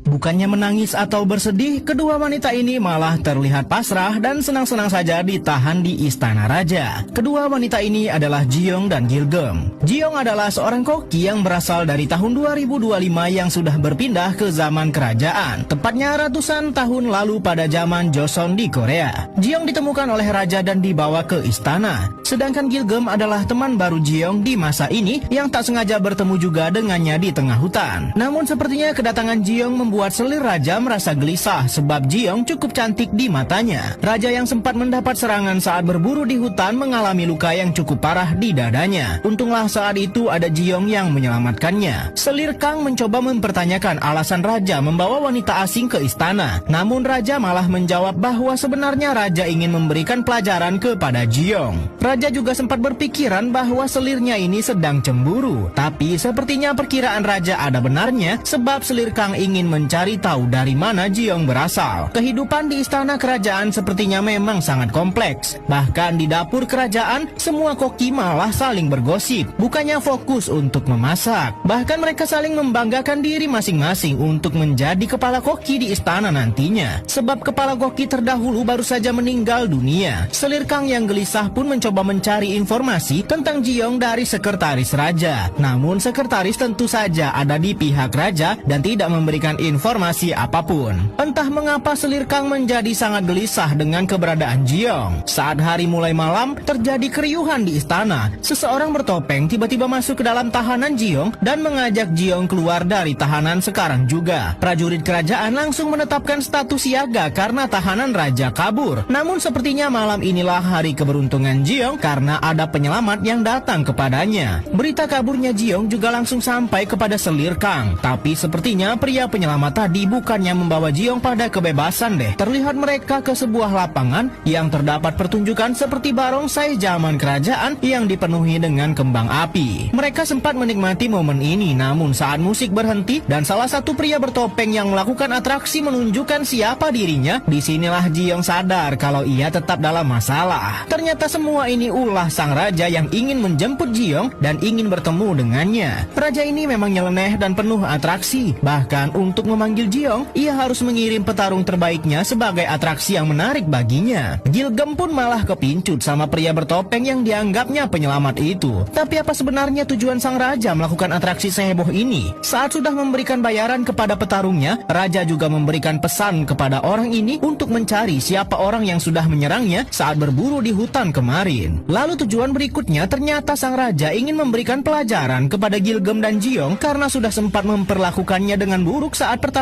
Bukannya menangis atau bersedih, kedua wanita ini malah terlihat pasrah dan senang-senang saja ditahan di istana raja. Kedua wanita ini adalah Ji-young dan Gil-geum. Ji-young adalah seorang koki yang berasal dari tahun 2025 yang sudah berpindah ke zaman kerajaan, tepatnya ratusan tahun lalu pada zaman Joseon di Korea. Ji-young ditemukan oleh raja dan dibawa ke istana. Sedangkan Gil-geum adalah teman baru Ji-young di masa ini yang tak sengaja bertemu juga dengannya di tengah hutan. Namun sepertinya kedatangan Ji-young membuat selir raja merasa gelisah sebab Ji-young cukup cantik di matanya. Raja yang sempat mendapat serangan saat berburu di hutan mengalami luka yang cukup parah di dadanya. Untunglah saat itu ada Ji-young yang menyelamatkannya. Selir Kang mencoba mempertanyakan alasan raja membawa wanita asing ke istana. Namun raja malah menjawab bahwa sebenarnya raja ingin memberikan pelajaran kepada Ji-young. Raja juga sempat berpikiran bahwa selirnya ini sedang cemburu. Tapi sepertinya perkiraan raja ada benarnya sebab selir Kang ingin mencari tahu dari mana Ji-young berasal. Kehidupan di istana kerajaan sepertinya memang sangat kompleks. Bahkan di dapur kerajaan, semua koki malah saling bergosip, bukannya fokus untuk memasak. Bahkan mereka saling membanggakan diri masing-masing untuk menjadi kepala koki di istana nantinya. Sebab kepala koki terdahulu baru saja meninggal dunia. Selir Kang yang gelisah pun mencoba mencari informasi tentang Ji-young dari sekretaris raja. Namun sekretaris tentu saja ada di pihak raja dan tidak memberikan informasi apapun. Entah mengapa selir Kang menjadi sangat gelisah dengan keberadaan Ji-young. Saat hari mulai malam, terjadi keriuhan di istana. Seseorang bertopeng tiba-tiba masuk ke dalam tahanan Ji-young dan mengajak Ji-young keluar dari tahanan sekarang juga. Prajurit kerajaan langsung menetapkan status siaga karena tahanan raja kabur. Namun sepertinya malam inilah hari keberuntungan Ji-young karena ada penyelamat yang datang kepadanya. Berita kaburnya Ji-young juga langsung sampai kepada selir Kang. Tapi sepertinya pria penyelamat tadi bukannya membawa Ji-young pada kebebasan deh. Terlihat mereka ke sebuah lapangan yang terdapat pertunjukan seperti barongsai zaman kerajaan yang dipenuhi dengan kembang api. Mereka sempat menikmati momen ini, namun saat musik berhenti dan salah satu pria bertopeng yang melakukan atraksi menunjukkan siapa dirinya, disinilah Ji-young sadar kalau ia tetap dalam masalah. Ternyata semua ini ulah sang raja yang ingin menjemput Ji-young dan ingin bertemu dengannya. Raja ini memang nyeleneh dan penuh atraksi. Bahkan untuk memanggil Ji-young, ia harus mengirim petarung terbaiknya sebagai atraksi yang menarik baginya. Gil-geum pun malah kepincut sama pria bertopeng yang dianggapnya penyelamat itu. Tapi apa sebenarnya tujuan sang raja melakukan atraksi seheboh ini? Saat sudah memberikan bayaran kepada petarungnya, raja juga memberikan pesan kepada orang ini untuk mencari siapa orang yang sudah menyerangnya saat berburu di hutan kemarin. Lalu tujuan berikutnya ternyata sang raja ingin memberikan pelajaran kepada Gil-geum dan Ji-young karena sudah sempat memperlakukannya dengan buruk saat pertama